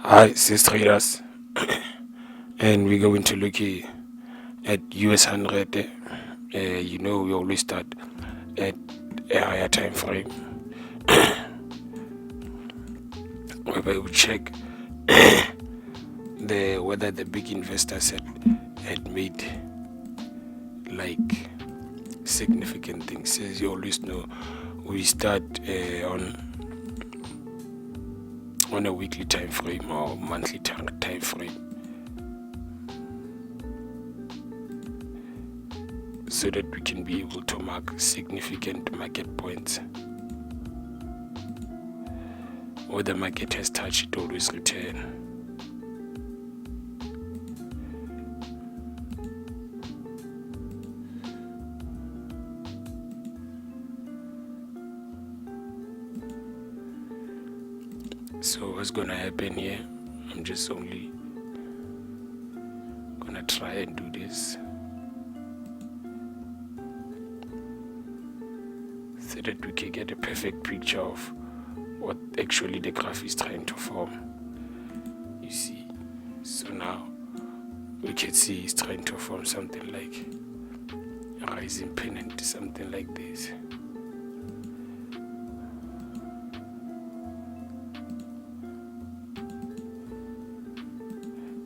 Hi, sis traders, and we're going to look at US 100. We always start at a higher time frame whereby we check whether the big investors had made like significant things. As you always know, we start on a weekly time frame or monthly time frame, so that we can be able to mark significant market points. Where the market has touched, it always return. So what's gonna happen here? I'm just only gonna try and do this so that we can get a perfect picture of what actually the graph is trying to form. You see, so now we can see it's trying to form something like a rising pennant, something like this.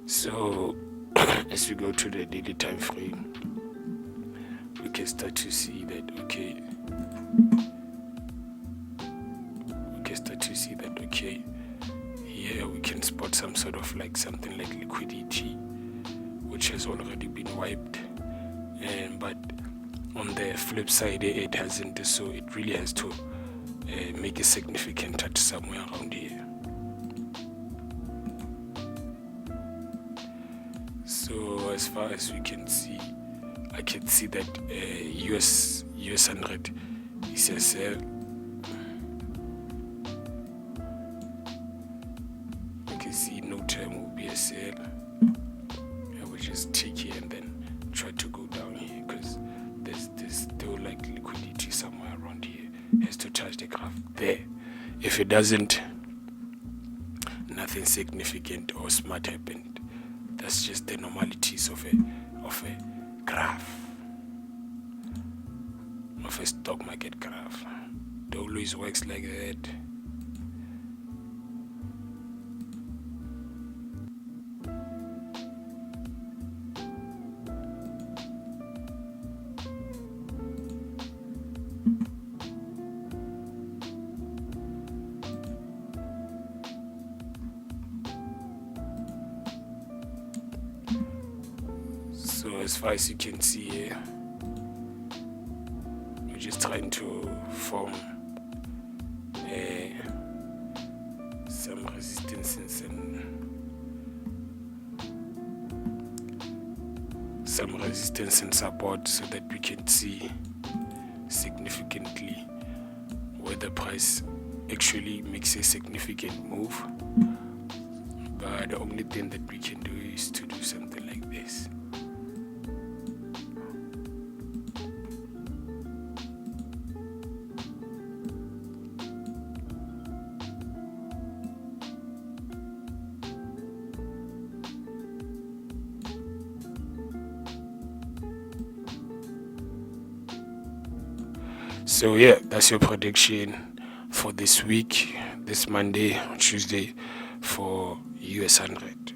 So as we go to the daily time frame, we can start to see that here we can spot some sort of like something like liquidity, which has already been wiped, but on the flip side it hasn't, so it really has to make a significant touch somewhere around here. So as far as we can see, I can see that US 100 is a sell. I can see no term will be a sell. I will just take here and then try to go down here, because there's still like liquidity somewhere around here. It has to touch the graph there. If it doesn't, nothing significant or smart happened. That's just the normalities of a graph, of a stock market graph. It always works like that. So as far as you can see here, we're just trying to form some resistances and support, so that we can see significantly where the price actually makes a significant move. But the only thing that we can do is to do something like this. So yeah, that's your prediction for this week, this Monday, Tuesday, for US 100.